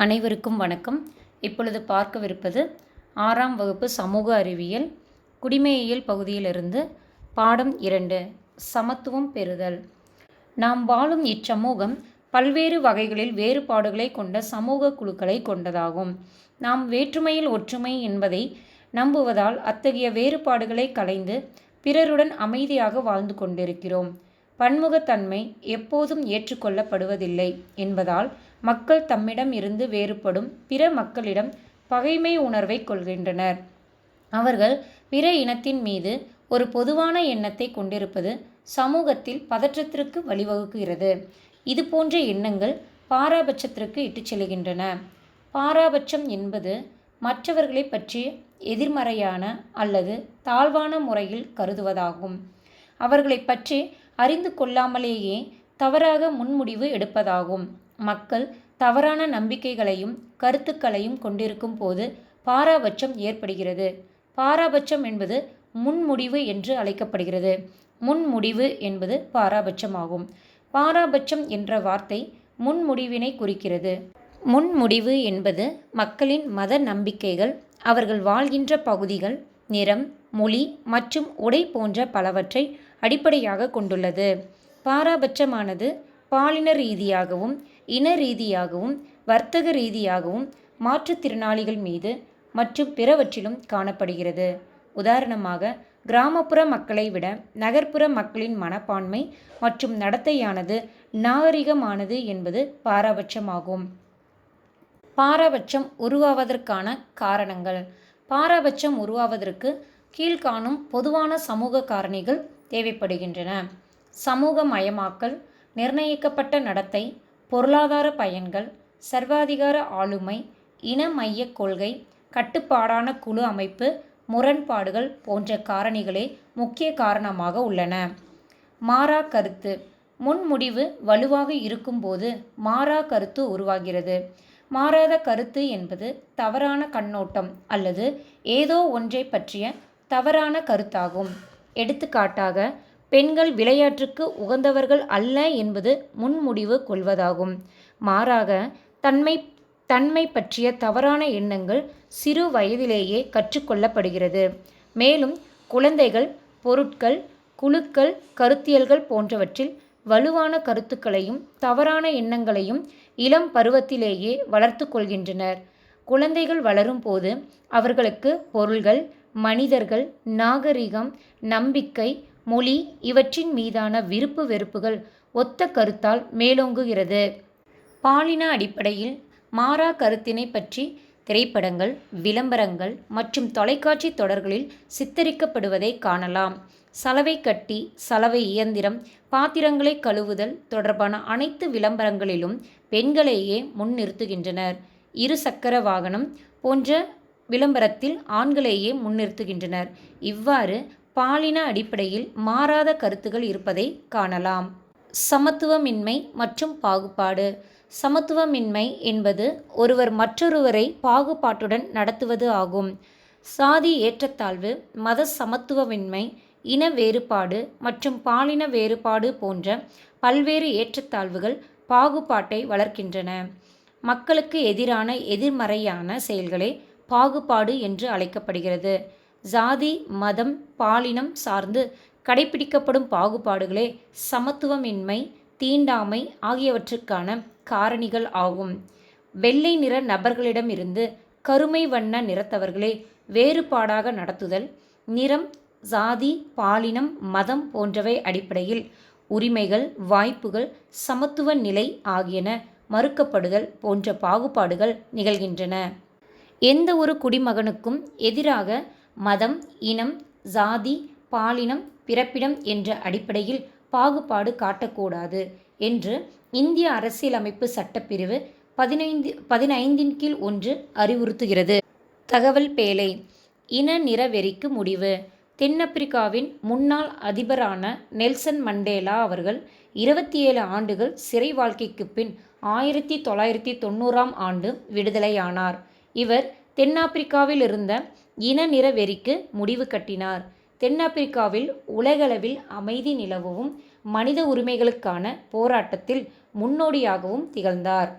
அனைவருக்கும் வணக்கம். இப்பொழுது பார்க்கவிருப்பது 6ஆம் வகுப்பு சமூக அறிவியல் குடிமையியல் பகுதியிலிருந்து பாடம் 2 சமத்துவம் பெறுதல். நாம் வாழும் இச்சமூகம் பல்வேறு வகைகளில் வேறுபாடுகளை கொண்ட சமூக குழுக்களை கொண்டதாகும். நாம் வேற்றுமையில் ஒற்றுமை என்பதை நம்புவதால் அத்தகைய வேறுபாடுகளை களைந்து பிறருடன் அமைதியாக வாழ்ந்து கொண்டிருக்கிறோம். பன்முகத்தன்மை எப்போதும் ஏற்றுக்கொள்ளப்படுவதில்லை என்பதால் மக்கள் தம்மிடம் இருந்து வேறுபடும் பிற மக்களிடம் பகைமை உணர்வை கொள்கின்றனர். அவர்கள் பிற இனத்தின் மீது ஒரு பொதுவான எண்ணத்தை கொண்டிருப்பது சமூகத்தில் பதற்றத்திற்கு வழிவகுக்கிறது. இது போன்ற எண்ணங்கள் பாராபட்சத்திற்கு இட்டுச் செல்கின்றன. பாராபட்சம் என்பது மற்றவர்களை பற்றி எதிர்மறையான அல்லது தாழ்வான முறையில் கருதுவதாகும். அவர்களை பற்றி அறிந்து கொள்ளாமலேயே தவறாக முன்முடிவு எடுப்பதாகும். மக்கள் தவறான நம்பிக்கைகளையும் கருத்துக்களையும் கொண்டிருக்கும் போது பாராபட்சம் ஏற்படுகிறது. பாராபட்சம் என்பது முன்முடிவு என்று அழைக்கப்படுகிறது. முன்முடிவு என்பது பாராபட்சமாகும். பாராபட்சம் என்ற வார்த்தை முன்முடிவினை குறிக்கிறது. முன்முடிவு என்பது மக்களின் மத நம்பிக்கைகள், அவர்கள் வாழ்கின்ற பகுதிகள், நிறம், மொழி மற்றும் உடை போன்ற பலவற்றை அடிப்படையாக கொண்டுள்ளது. பாராபட்சமானது பாலின ரீதியாகவும் இன ரீதியாகவும் வர்த்தக ரீதியாகவும் மாற்றுத்திறனாளிகள் மீது மற்றும் பிறவற்றிலும் காணப்படுகிறது. உதாரணமாக, கிராமப்புற மக்களை விட நகர்ப்புற மக்களின் மனப்பான்மை மற்றும் நடத்தையானது நாகரிகமானது என்பது பாராபட்சமாகும். பாராபட்சம் உருவாவதற்கான காரணங்கள். பாராபட்சம் உருவாவதற்கு கீழ்காணும் பொதுவான சமூக காரணிகள் தேவைப்படுகின்றன. சமூகமயமாக்கல், நிர்ணயிக்கப்பட்ட நடத்தை, பொருளாதார பயன்கள், சர்வாதிகார ஆளுமை, இன மையக் கொள்கை, கட்டுப்பாடான குழு அமைப்பு, முரண்பாடுகள் போன்ற காரணிகளே முக்கிய காரணமாக உள்ளன. மாறா கருத்து. முன்முடிவு வலுவாக இருக்கும்போது மாறா கருத்து உருவாகிறது. மாறாத கருத்து என்பது தவறான கண்ணோட்டம் அல்லது ஏதோ ஒன்றை பற்றிய தவறான கருத்தாகும். எடுத்துக்காட்டாக, பெண்கள் விளையாட்டுக்கு உகந்தவர்கள் அல்ல என்பது முன்முடிவு கொள்வதாகும். மாறாக, தன்மை பற்றிய தவறான எண்ணங்கள் சிறு வயதிலேயே கற்றுக்கொள்ளப்படுகிறது. மேலும் குழந்தைகள் பொருட்கள், குழுக்கள், கருத்தியல்கள் போன்றவற்றில் வலுவான கருத்துக்களையும் தவறான எண்ணங்களையும் இளம் பருவத்திலேயே வளர்த்து கொள்கின்றனர். குழந்தைகள் வளரும் போது அவர்களுக்கு பொருள்கள், மனிதர்கள், நாகரிகம், நம்பிக்கை, மொழி இவற்றின் மீதான விருப்பு வெறுப்புகள் ஒத்த கருத்தால் மேலோங்குகிறது. பாலின அடிப்படையில் மாறா கருத்தினை பற்றி திரைப்படங்கள், விளம்பரங்கள் மற்றும் தொலைக்காட்சி தொடர்களில் சித்தரிக்கப்படுவதை காணலாம். சலவை கட்டி, சலவை இயந்திரம், பாத்திரங்களை கழுவுதல் தொடர்பான அனைத்து விளம்பரங்களிலும் பெண்களையே முன்னிறுத்துகின்றனர். இருசக்கர வாகனம் போன்ற விளம்பரத்தில் ஆண்களையே முன்னிறுத்துகின்றனர். இவ்வாறு பாலின அடிப்படையில் மாறாத கருத்துகள் இருப்பதை காணலாம். சமத்துவமின்மை மற்றும் பாகுபாடு. சமத்துவமின்மை என்பது ஒருவர் மற்றொருவரை பாகுபாட்டுடன் நடத்துவது ஆகும். சாதி ஏற்றத்தாழ்வு, மத சமத்துவமின்மை, இன வேறுபாடு மற்றும் பாலின வேறுபாடு போன்ற பல்வேறு ஏற்றத்தாழ்வுகள் பாகுபாட்டை வளர்க்கின்றன. மக்களுக்கு எதிரான எதிர்மறையான செயல்களே பாகுபாடு என்று அழைக்கப்படுகிறது. சாதி, மதம், பாலினம் சார்ந்து கடைபிடிக்கப்படும் பாகுபாடுகளே சமத்துவமின்மை, தீண்டாமை ஆகியவற்றுக்கான காரணிகள் ஆகும். வெள்ளை நிற நபர்களிடமிருந்து கருமை வண்ண நிறத்தவர்களே வேறுபாடாக நடத்துதல், நிறம், சாதி, பாலினம், மதம் போன்றவை அடிப்படையில் உரிமைகள், வாய்ப்புகள், சமத்துவ நிலை ஆகியன மறுக்கப்படுதல் போன்ற பாகுபாடுகள் நிகழ்கின்றன. எந்த ஒரு குடிமகனுக்கும் எதிராக மதம், இனம், சாதி, பாலினம், பிறப்பிடம் என்ற அடிப்படையில் பாகுபாடு காட்டக்கூடாது என்று இந்திய அரசியலமைப்பு சட்டப்பிரிவு 15 அறிவுறுத்துகிறது. தகவல் பேழை. இன நிறவெறிக்கு முடிவு. தென்னாப்பிரிக்காவின் முன்னாள் அதிபரான நெல்சன் மண்டேலா அவர்கள் 27 ஆண்டுகள் சிறை வாழ்க்கைக்கு பின் 1990ஆம் ஆண்டு விடுதலையானார். இவர் தென்னாப்பிரிக்காவில் இருந்த இன நிறவெறிக்கு முடிவு கட்டினார். தென்னாப்பிரிக்காவில் உலகளவில் அமைதி நிலவவும் மனித உரிமைகளுக்கான போராட்டத்தில் முன்னோடியாகவும் திகழ்ந்தார்.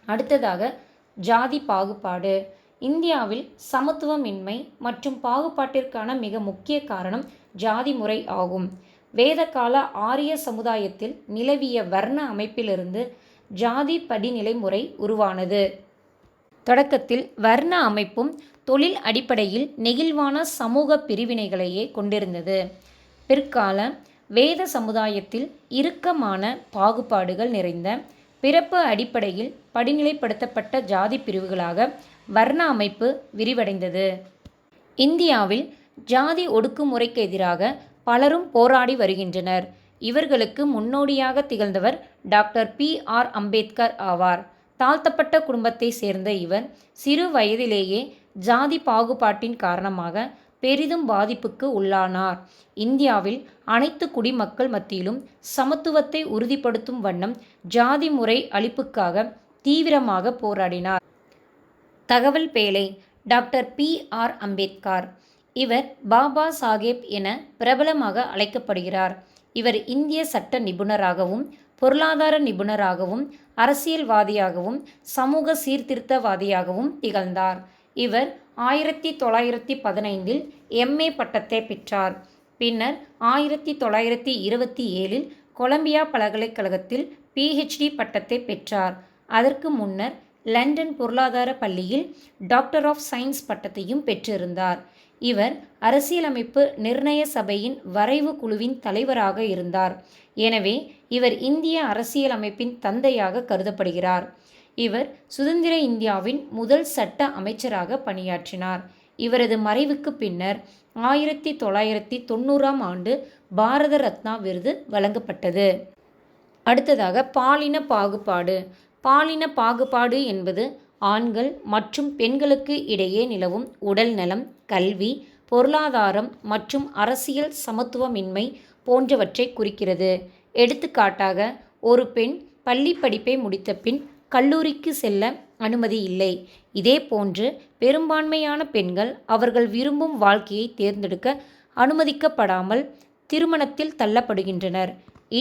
அடுத்ததாக ஜாதி பாகுபாடு. இந்தியாவில் சமத்துவமின்மை மற்றும் பாகுபாட்டிற்கான மிக முக்கிய காரணம் ஜாதி முறை ஆகும். வேதகால ஆரிய சமுதாயத்தில் நிலவிய வர்ண அமைப்பிலிருந்து ஜாதி படிநிலை முறை உருவானது. தொடக்கத்தில் வர்ண அமைப்பும் தொழில் அடிப்படையில் நெகிழ்வான சமூக பிரிவினைகளையே கொண்டிருந்தது. பிற்கால வேத சமுதாயத்தில் இறுக்கமான பாகுபாடுகள் நிறைந்த பிறப்பு அடிப்படையில் படிநிலைப்படுத்தப்பட்ட ஜாதி பிரிவுகளாக வர்ண அமைப்பு விரிவடைந்தது. இந்தியாவில் ஜாதி ஒடுக்குமுறைக்கு எதிராக பலரும் போராடி வருகின்றனர். இவர்களுக்கு முன்னோடியாக திகழ்ந்தவர் டாக்டர் பி.ஆர். அம்பேத்கர் ஆவார். தாழ்த்தப்பட்ட குடும்பத்தை சேர்ந்த இவர் சிறு வயதிலேயே ஜாதி பாகுபாட்டின் காரணமாக பெரிதும் பாதிப்புக்கு உள்ளானார். இந்தியாவில் அனைத்து குடிமக்கள் மத்தியிலும் சமத்துவத்தை உறுதிப்படுத்தும் வண்ணம் ஜாதி முறை அழிப்புக்காக தீவிரமாக போராடினார். தகவல் பேழை. Doctor B R. அம்பேத்கர். இவர் பாபா சாஹேப் என பிரபலமாக அழைக்கப்படுகிறார். இவர் இந்திய சட்ட நிபுணராகவும் பொருளாதார நிபுணராகவும் அரசியல்வாதியாகவும் சமூக சீர்திருத்தவாதியாகவும் திகழ்ந்தார். இவர் 1915 எம்.ஏ. பட்டத்தை பெற்றார். பின்னர் 1927 கொலம்பியா பல்கலைக்கழகத்தில் பி.ஹெச்.டி. பட்டத்தை பெற்றார். அதற்கு முன்னர் லண்டன் பொருளாதார பள்ளியில் டாக்டர் ஆஃப் சயின்ஸ் பட்டத்தையும் பெற்றிருந்தார். இவர் அரசியலமைப்பு நிர்ணய சபையின் வரைவு குழுவின் தலைவராக இருந்தார். எனவே இவர் இந்திய அரசியலமைப்பின் தந்தையாக கருதப்படுகிறார். இவர் சுதந்திர இந்தியாவின் முதல் சட்ட அமைச்சராக பணியாற்றினார். இவரது மறைவுக்கு பின்னர் 1990ஆம் ஆண்டு பாரத ரத்னா விருது வழங்கப்பட்டது. அடுத்ததாக பாலின பாகுபாடு. பாலின பாகுபாடு என்பது ஆண்கள் மற்றும் பெண்களுக்கு இடையே நிலவும் உடல் நலம், கல்வி, பொருளாதாரம் மற்றும் அரசியல் சமத்துவமின்மை போன்றவற்றை குறிக்கிறது. எடுத்துக்காட்டாக, ஒரு பெண் பள்ளி படிப்பை முடித்த பின் கல்லூரிக்கு செல்ல அனுமதி இல்லை. இதேபோன்று பெரும்பான்மையான பெண்கள் அவர்கள் விரும்பும் வாழ்க்கையை தேர்ந்தெடுக்க அனுமதிக்கப்படாமல் திருமணத்தில் தள்ளப்படுகின்றனர்.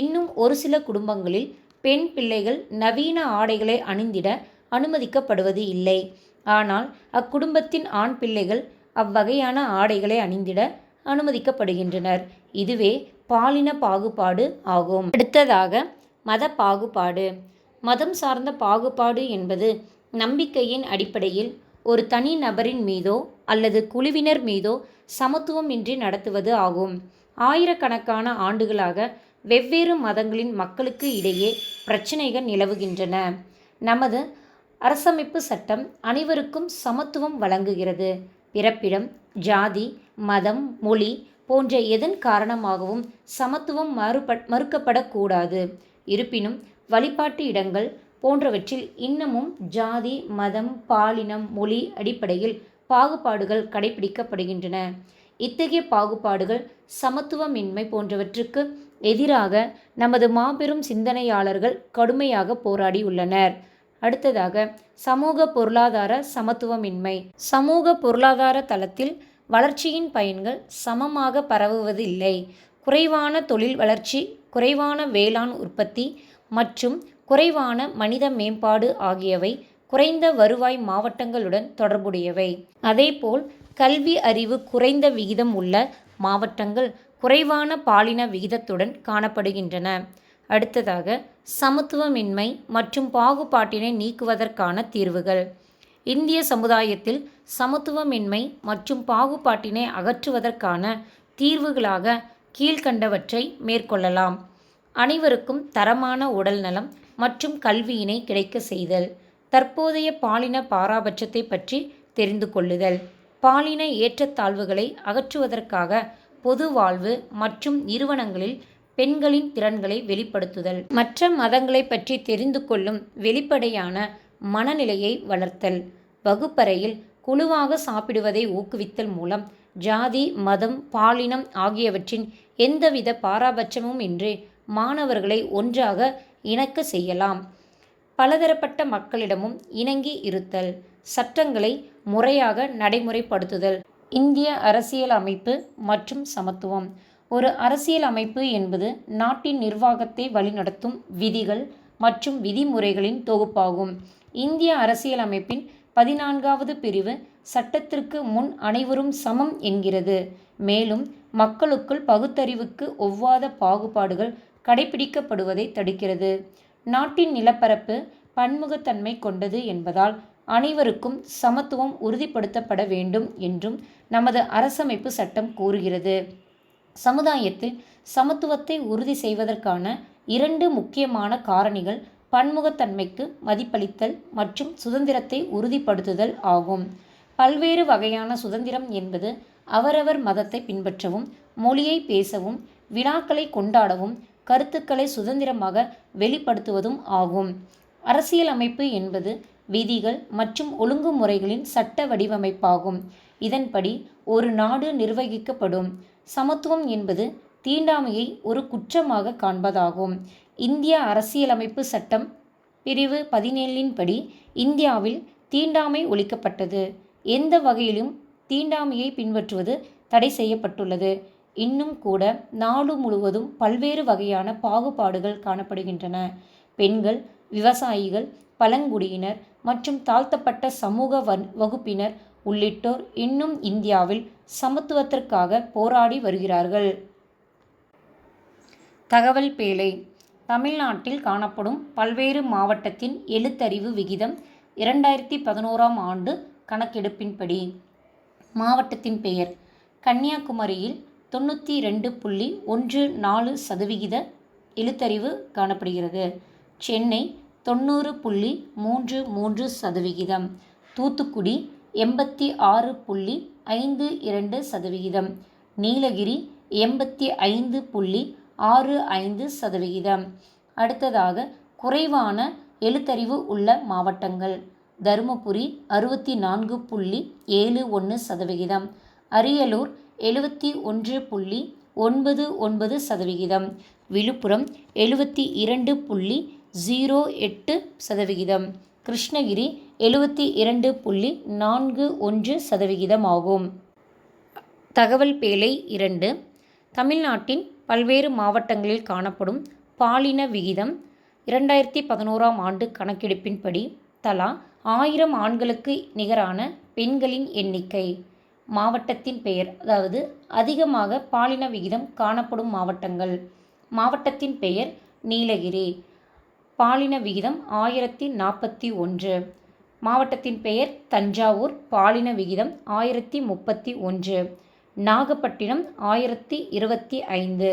இன்னும் ஒரு சில குடும்பங்களில் பெண் பிள்ளைகள் நவீன ஆடைகளை அணிந்திட அனுமதிக்கப்படுவது இல்லை. ஆனால் அக்குடும்பத்தின் ஆண் பிள்ளைகள் அவ்வகையான ஆடைகளை அணிந்திட அனுமதிக்கப்படுகின்றனர். இதுவே பாலின பாகுபாடு ஆகும். அடுத்ததாக மத பாகுபாடு. மதம் சார்ந்த பாகுபாடு என்பது நம்பிக்கையின் அடிப்படையில் ஒரு தனி நபரின் மீதோ அல்லது குழுவினர் மீதோ சமத்துவமின்றி நடத்துவது ஆகும். ஆயிரக்கணக்கான ஆண்டுகளாக வெவ்வேறு மதங்களின் மக்களுக்கு இடையே பிரச்சினைகள் நிலவுகின்றன. நமது அரசமைப்பு சட்டம் அனைவருக்கும் சமத்துவம் வழங்குகிறது. பிறப்பிடம், ஜாதி, மதம், மொழி போன்ற எதன் காரணமாகவும் சமத்துவம் மறுக்கப்படக்கூடாது. இருப்பினும் வழிபாட்டு இடங்கள் போன்றவற்றில் இன்னமும் ஜாதி, மதம், பாலினம், மொழி அடிப்படையில் பாகுபாடுகள் கடைபிடிக்கப்படுகின்றன. இத்தகைய பாகுபாடுகள் சமத்துவமின்மை போன்றவற்றுக்கு எதிராக நமது மாபெரும் சிந்தனையாளர்கள் கடுமையாக போராடியுள்ளனர். அடுத்ததாக சமூக பொருளாதார சமத்துவமின்மை. சமூக பொருளாதார தளத்தில் வளர்ச்சியின் பயன்கள் சமமாக பரவுவதில்லை. குறைவான தொழில் வளர்ச்சி, குறைவான வேளாண் உற்பத்தி மற்றும் குறைவான மனித மேம்பாடு ஆகியவை குறைந்த வருவாய் மாவட்டங்களுடன் தொடர்புடையவை. அதேபோல் கல்வி அறிவு குறைந்த விகிதம் உள்ள மாவட்டங்கள் குறைவான பாலின விகிதத்துடன் காணப்படுகின்றன. அடுத்ததாக சமத்துவமின்மை மற்றும் பாகுபாட்டினை நீக்குவதற்கான தீர்வுகள். இந்திய சமுதாயத்தில் சமத்துவமின்மை மற்றும் பாகுபாட்டினை அகற்றுவதற்கான தீர்வுகளாக கீழ்கண்டவற்றை மேற்கொள்ளலாம். அனைவருக்கும் தரமான உடல் நலம் மற்றும் கல்வியினை கிடைக்க செய்தல். தற்போதைய பாலின பாராபட்சத்தை பற்றி தெரிந்து கொள்ளுதல். பாலின ஏற்றத்தாழ்வுகளை அகற்றுவதற்காக பொது வாழ்வு மற்றும் நிறுவனங்களில் பெண்களின் திறன்களை வெளிப்படுத்துதல். மற்ற மதங்களை பற்றி தெரிந்து கொள்ளும் வெளிப்படையான மனநிலையை வளர்த்தல். வகுப்பறையில் குழுவாக சாப்பிடுவதை ஊக்குவித்தல் மூலம் ஜாதி, மதம், பாலினம் ஆகியவற்றின் எந்தவித பாராபட்சமும் இன்றி மாணவர்களை ஒன்றாக இணக்க செய்யலாம். பலதரப்பட்ட மக்களிடமும் இணங்கி இருத்தல். சட்டங்களை முறையாக நடைமுறைப்படுத்துதல். இந்திய அரசியல் அமைப்பு மற்றும் சமத்துவம். ஒரு அரசியல் அமைப்பு என்பது நாட்டின் நிர்வாகத்தை வழிநடத்தும் விதிகள் மற்றும் விதிமுறைகளின் தொகுப்பாகும். இந்திய அரசியலமைப்பின் 14வது பிரிவு சட்டத்திற்கு முன் அனைவரும் சமம் என்கிறது. மேலும் மக்களுக்குள் பகுத்தறிவுக்கு ஒவ்வாத பாகுபாடுகள் கடைபிடிக்கப்படுவதை தடுக்கிறது. நாட்டின் நிலப்பரப்பு பன்முகத்தன்மை கொண்டது என்பதால் அனைவருக்கும் சமத்துவம் உறுதிப்படுத்தப்பட வேண்டும் என்றும் நமது அரசமைப்பு சட்டம் கூறுகிறது. சமுதாயத்தில் சமத்துவத்தை உறுதி செய்வதற்கான 2 முக்கியமான காரணிகள் பன்முகத்தன்மைக்கு மதிப்பளித்தல் மற்றும் சுதந்திரத்தை உறுதிப்படுத்துதல் ஆகும். பல்வேறு வகையான சுதந்திரம் என்பது அவரவர் மதத்தை பின்பற்றவும், மொழியை பேசவும், விழாக்களை கொண்டாடவும், கருத்துக்களை சுதந்திரமாக வெளிப்படுத்துவதும் ஆகும். அரசியலமைப்பு என்பது விதிகள் மற்றும் ஒழுங்குமுறைகளின் சட்ட வடிவமைப்பாகும். இதன்படி ஒரு நாடு நிர்வகிக்கப்படும். சமத்துவம் என்பது தீண்டாமையை ஒரு குற்றமாக காண்பதாகும். இந்திய அரசியலமைப்பு சட்டம் பிரிவு 17 படி இந்தியாவில் தீண்டாமை ஒழிக்கப்பட்டது. எந்த வகையிலும் தீண்டாமையை பின்பற்றுவது தடை செய்யப்பட்டுள்ளது. இன்னும் கூட நாடு முழுவதும் பல்வேறு வகையான பாகுபாடுகள் காணப்படுகின்றன. பெண்கள், விவசாயிகள், பழங்குடியினர் மற்றும் தாழ்த்தப்பட்ட சமூக வகுப்பினர் உள்ளிட்டோர் இன்னும் இந்தியாவில் சமத்துவத்திற்காக போராடி வருகிறார்கள். தகவல் பேழை. தமிழ்நாட்டில் காணப்படும் பல்வேறு மாவட்டத்தின் எழுத்தறிவு விகிதம் 2011ஆம் ஆண்டு கணக்கெடுப்பின்படி. மாவட்டத்தின் பெயர்: கன்னியாகுமரியில் 92.14% எழுத்தறிவு காணப்படுகிறது. சென்னை 90.33%. தூத்துக்குடி 86.52%. நீலகிரி 85.65%. அடுத்ததாக குறைவான எழுத்தறிவு உள்ள மாவட்டங்கள்: தருமபுரி 64.71%. அரியலூர் 71.99%. விழுப்புரம் 72.08%. கிருஷ்ணகிரி 72.41% ஆகும். தகவல் பேழை 2. தமிழ்நாட்டின் பல்வேறு மாவட்டங்களில் காணப்படும் பாலின விகிதம். 2011ஆம் ஆண்டு கணக்கெடுப்பின்படி தலா 1000 ஆண்களுக்கு நிகரான பெண்களின் எண்ணிக்கை. மாவட்டத்தின் பெயர், அதாவது அதிகமாக பாலின விகிதம் காணப்படும் மாவட்டங்கள். மாவட்டத்தின் பெயர்: நீலகிரி. பாலின விகிதம் 1041. மாவட்டத்தின் பெயர்: தஞ்சாவூர். பாலின விகிதம் 1031. நாகப்பட்டினம் 1025.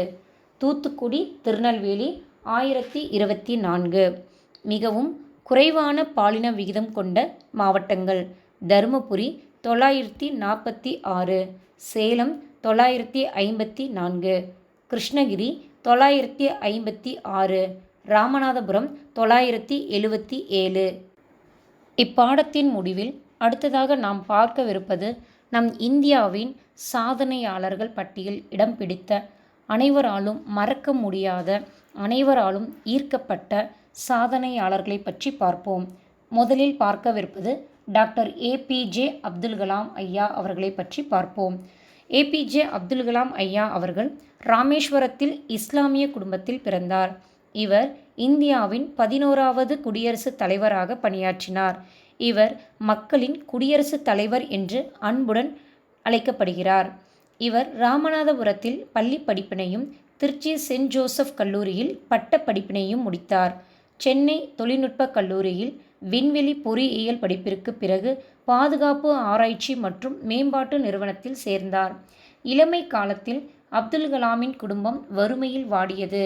தூத்துக்குடி, திருநெல்வேலி 1024. மிகவும் குறைவான பாலின விகிதம் கொண்ட மாவட்டங்கள்: தருமபுரி 946. சேலம் 954. கிருஷ்ணகிரி 956. ராமநாதபுரம் 977. இப்பாடத்தின் முடிவில் அடுத்ததாக நாம் பார்க்கவிருப்பது நம் இந்தியாவின் சாதனையாளர்கள் பட்டியல் இடம் பிடித்த, அனைவராலும் மறக்க முடியாத, அனைவராலும் ஈர்க்கப்பட்ட சாதனையாளர்களை பற்றி பார்ப்போம். முதலில் பார்க்கவிருப்பது டாக்டர் ஏபிஜே அப்துல் கலாம் ஐயா அவர்களை பற்றி பார்ப்போம். ஏபிஜே அப்துல் கலாம் ஐயா அவர்கள் ராமேஸ்வரத்தில் இஸ்லாமிய குடும்பத்தில் பிறந்தார். இவர் இந்தியாவின் 11வது குடியரசுத் தலைவராக பணியாற்றினார். இவர் மக்களின் குடியரசுத் தலைவர் என்று அன்புடன் அழைக்கப்படுகிறார். இவர் ராமநாதபுரத்தில் பள்ளி படிப்பினையும், திருச்சி செயின்ட் ஜோசப் கல்லூரியில் பட்ட படிப்பினையும் முடித்தார். சென்னை தொழில்நுட்ப கல்லூரியில் விண்வெளி பொறியியல் படிப்பிற்கு பிறகு பாதுகாப்பு ஆராய்ச்சி மற்றும் மேம்பாட்டு நிறுவனத்தில் சேர்ந்தார். இளமை காலத்தில் அப்துல் கலாமின் குடும்பம் வறுமையில் வாடியது.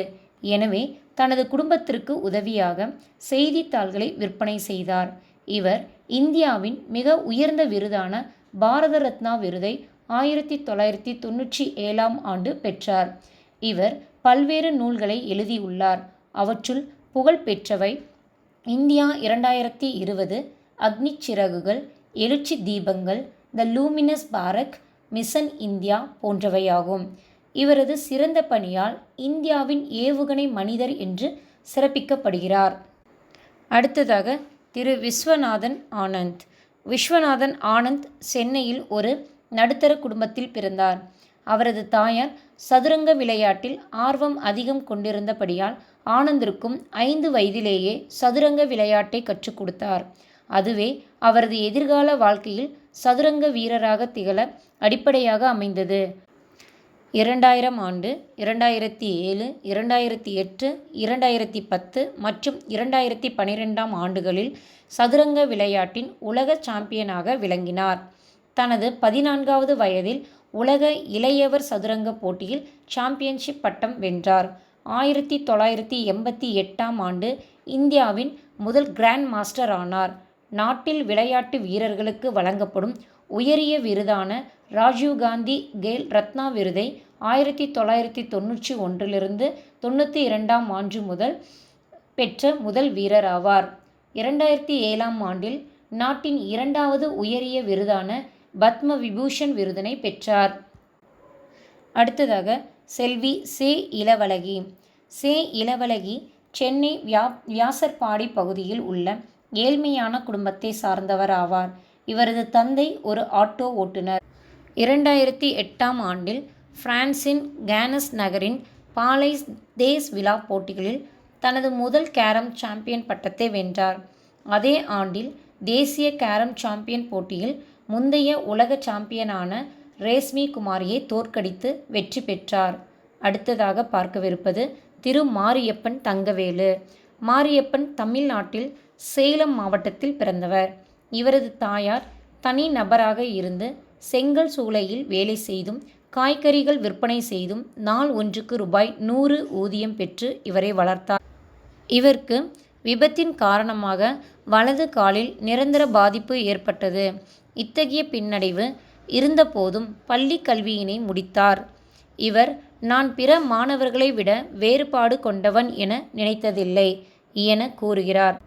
எனவே தனது குடும்பத்திற்கு உதவியாக செய்தித்தாள்களை விற்பனை செய்தார். இவர் இந்தியாவின் மிக உயர்ந்த விருதான பாரத ரத்னா விருதை 1997ஆம் ஆண்டு பெற்றார். இவர் பல்வேறு நூல்களை எழுதியுள்ளார். அவற்றுள் புகழ்பெற்றவை India 2020, Agni Siragugal, Ezhuchi Deepangal, the luminous sparks, mission India போன்றவையாகும். இவரது சிறந்த பணியால் இந்தியாவின் ஏவுகணை மனிதர் என்று சிறப்பிக்கப்படுகிறார். அடுத்ததாக திரு விஸ்வநாதன் ஆனந்த். விஸ்வநாதன் ஆனந்த் சென்னையில் ஒரு நடுத்தர குடும்பத்தில் பிறந்தார். அவரது தாயார் சதுரங்க விளையாட்டில் ஆர்வம் அதிகம் கொண்டிருந்தபடியால் ஆனந்திற்கும் 5 வயதிலேயே சதுரங்க விளையாட்டை கற்றுக் கொடுத்தார். அதுவே அவரது எதிர்கால வாழ்க்கையில் சதுரங்க வீரராக திகழ அடிப்படையாக அமைந்தது. 2000 ஆண்டு, 2007, 2008, 2010 மற்றும் 2012 ஆண்டுகளில் சதுரங்க விளையாட்டின் உலக சாம்பியனாக விளங்கினார். தனது 14வது வயதில் உலக இளையவர் சதுரங்க போட்டியில் சாம்பியன்ஷிப் பட்டம் வென்றார். 1988 ஆண்டு இந்தியாவின் முதல் கிராண்ட் மாஸ்டர் ஆனார். நாட்டில் விளையாட்டு வீரர்களுக்கு வழங்கப்படும் உயரிய விருதான ராஜீவ் காந்தி கேல் ரத்னா விருதை 1991 92 ஆண்டு முதல் பெற்ற முதல் வீரர் ஆவார். 2007 ஆண்டில் நாட்டின் 2வது உயரிய விருதான பத்ம விபூஷன் விருதினை பெற்றார். அடுத்ததாக செல்வி சே. இளவழகி. சே. இளவழகி சென்னை வியாசர்பாடி பகுதியில் உள்ள ஏழ்மையான குடும்பத்தை சார்ந்தவர் ஆவார். இவரது தந்தை ஒரு ஆட்டோ ஓட்டுநர். 2008 ஆண்டில் பிரான்சின் கேனஸ் நகரின் பாலைஸ் தேஸ் விழா போட்டிகளில் தனது முதல் கேரம் சாம்பியன் பட்டத்தை வென்றார். அதே ஆண்டில் தேசிய கேரம் சாம்பியன் போட்டியில் முந்தைய உலக சாம்பியனான ரேஸ்மி குமாரியை தோற்கடித்து வெற்றி பெற்றார். அடுத்ததாக பார்க்கவிருப்பது திரு மாரியப்பன் தங்கவேலு. மாரியப்பன் தமிழ்நாட்டில் சேலம் மாவட்டத்தில் பிறந்தவர். இவரது தாயார் தனி நபராக இருந்து செங்கல் சூளையில் வேலை செய்தும் காய்கறிகள் விற்பனை செய்தும் நாள் ஒன்றுக்கு ரூபாய் 100 ஊதியம் பெற்று இவரை வளர்த்தார். இவருக்கு விபத்தின் காரணமாக வலது காலில் நிரந்தர பாதிப்பு ஏற்பட்டது. இத்தகைய பின்னடைவு இருந்தபோதும் பள்ளி கல்வியினை முடித்தார். இவர் நான் பிற மாணவர்களை விட வேறுபாடு கொண்டவன் என நினைத்ததில்லை என கூறுகிறார்.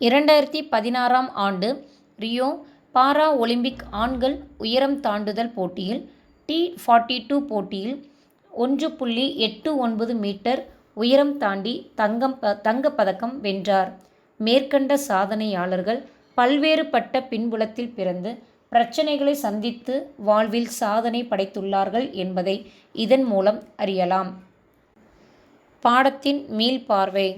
2016 ஆண்டு ரியோ பாரா ஒலிம்பிக் ஆண்கள் உயரம் தாண்டுதல் போட்டியில் T42 போட்டியில் 1.89 மீட்டர் உயரம் தாண்டி தங்கப்பதக்கம் வென்றார். மேற்கண்ட சாதனையாளர்கள் பல்வேறுபட்ட பின்புலத்தில் பிறந்து பிரச்சனைகளை சந்தித்து வாழ்வில் சாதனை படைத்துள்ளார்கள் என்பதை இதன் மூலம் அறியலாம். பாடத்தின் மீள்பார்வை.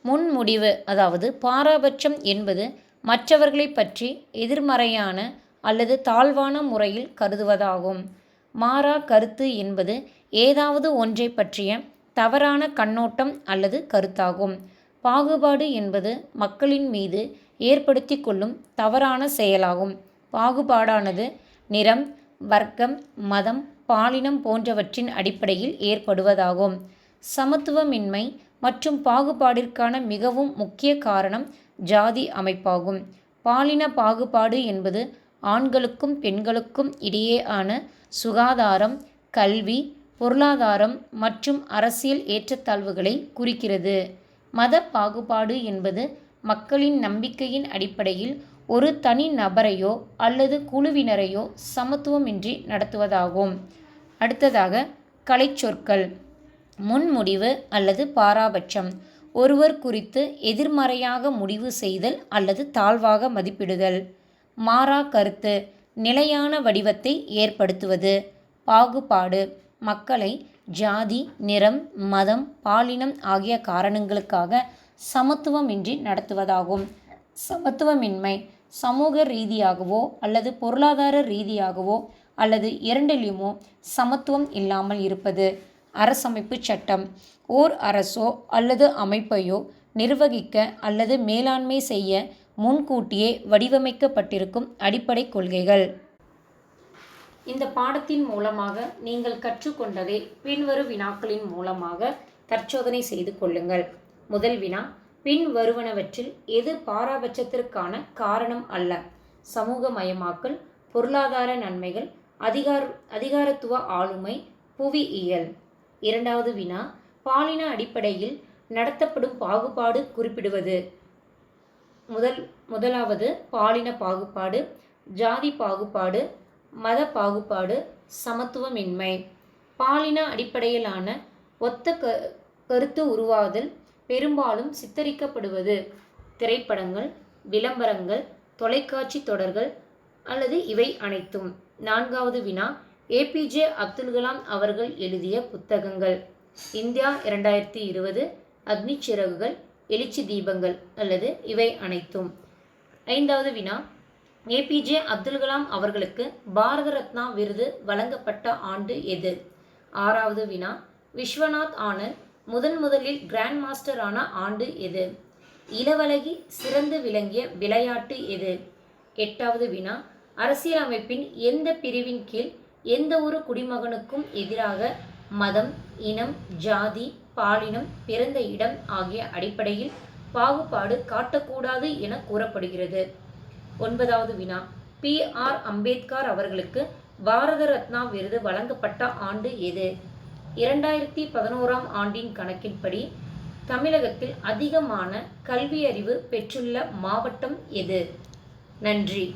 முன்முடிவு அதாவது பாரபட்சம் என்பது மற்றவர்களை பற்றி எதிர்மறையான அல்லது தாழ்வான முறையில் கருதுவதாகும். மாறா கருத்து என்பது ஏதாவது ஒன்றை பற்றிய தவறான கண்ணோட்டம் அல்லது கருத்தாகும். பாகுபாடு என்பது மக்களின் மீது ஏற்படுத்தி கொள்ளும் தவறான செயலாகும். பாகுபாடானது நிறம், வர்க்கம், மதம், பாலினம் போன்றவற்றின் அடிப்படையில் ஏற்படுவதாகும். சமத்துவமின்மை மற்றும் பாகுபாடிற்கான மிகவும் முக்கிய காரணம் ஜாதி அமைப்பாகும். பாலின பாகுபாடு என்பது ஆண்களுக்கும் பெண்களுக்கும் இடையேயான சுகாதாரம், கல்வி, பொருளாதாரம் மற்றும் அரசியல் ஏற்றத்தாழ்வுகளை குறிக்கிறது. மத பாகுபாடு என்பது மக்களின் நம்பிக்கையின் அடிப்படையில் ஒரு தனி நபரையோ அல்லது குழுவினரையோ சமத்துவமின்றி நடத்துவதாகும். அடுத்ததாக கலைச்சொற்கள். முன்முடிவு அல்லது பாரபட்சம். ஒருவர் குறித்து எதிர்மறையாக முடிவு செய்தல் அல்லது தாழ்வாக மதிப்பிடுதல். மாறா கருத்து நிலையான வடிவத்தை ஏற்படுத்துவது. பாகுபாடு மக்களை ஜாதி, நிறம், மதம், பாலினம் ஆகிய காரணங்களுக்காக சமத்துவமின்றி நடத்துவதாகும். சமத்துவமின்மை சமூக ரீதியாகவோ அல்லது பொருளாதார ரீதியாகவோ அல்லது இரண்டிலுமோ சமத்துவம் இல்லாமல் இருப்பது. அரசமைப்பு சட்டம் ஓர் அரசோ அல்லது அமைப்பையோ நிர்வகிக்க அல்லது மேலாண்மை செய்ய முன்கூட்டியே வடிவமைக்கப்பட்டிருக்கும் அடிப்படை கொள்கைகள். இந்த பாடத்தின் மூலமாக நீங்கள் கற்றுக்கொண்டதை பின்வரும் வினாக்களின் மூலமாக தற்சோதனை செய்து கொள்ளுங்கள். முதல் வினா, பின்வருவனவற்றில் எது பாரபட்சத்திற்கான காரணம் அல்ல? சமூகமயமாக்கல், பொருளாதார நன்மைகள், அதிகாரத்துவ ஆளுமை, புவியியல். இரண்டாவது வினா, பாலின அடிப்படையில் நடத்தப்படும் பாகுபாடு குறிப்பிடுவது. முதலாவது பாலின பாகுபாடு, ஜாதி பாகுபாடு, மத பாகுபாடு, சமத்துவமின்மை. பாலின அடிப்படையிலான ஒத்த கருத்து உருவாதல் பெரும்பாலும் சித்தரிக்கப்படுவது திரைப்படங்கள், விளம்பரங்கள், தொலைக்காட்சி தொடர்கள் அல்லது இவை அனைத்தும். நான்காவது வினா, ஏபிஜே அப்துல் கலாம் அவர்கள் எழுதிய புத்தகங்கள். இந்தியா 2020, அக்னி சிறகுகள், எழுச்சி தீபங்கள் அல்லது இவை அனைத்தும். 5வது வினா, ஏபிஜே அப்துல் கலாம் அவர்களுக்கு பாரத ரத்னா விருது வழங்கப்பட்ட ஆண்டு எது? 6வது வினா, விஸ்வநாத் ஆனந்த் முதலில் கிராண்ட் மாஸ்டர் ஆன ஆண்டு எது? இளவழகி சிறந்து விளங்கிய விளையாட்டு எது? 8வது வினா, அரசியலமைப்பின் எந்த பிரிவின் கீழ் எந்த ஒரு குடிமகனுக்கும் எதிராக மதம், இனம், ஜாதி, பாலினம், பிறந்த இடம் ஆகிய அடிப்படையில் பாகுபாடு காட்டக்கூடாது என கூறப்படுகிறது? 9வது வினா, பி.ஆர். அம்பேத்கர் அவர்களுக்கு பாரத ரத்னா விருது வழங்கப்பட்ட ஆண்டு எது? 2011ஆம் ஆண்டின் கணக்கின்படி தமிழகத்தில் அதிகமான கல்வியறிவு பெற்றுள்ள மாவட்டம் எது? நன்றி.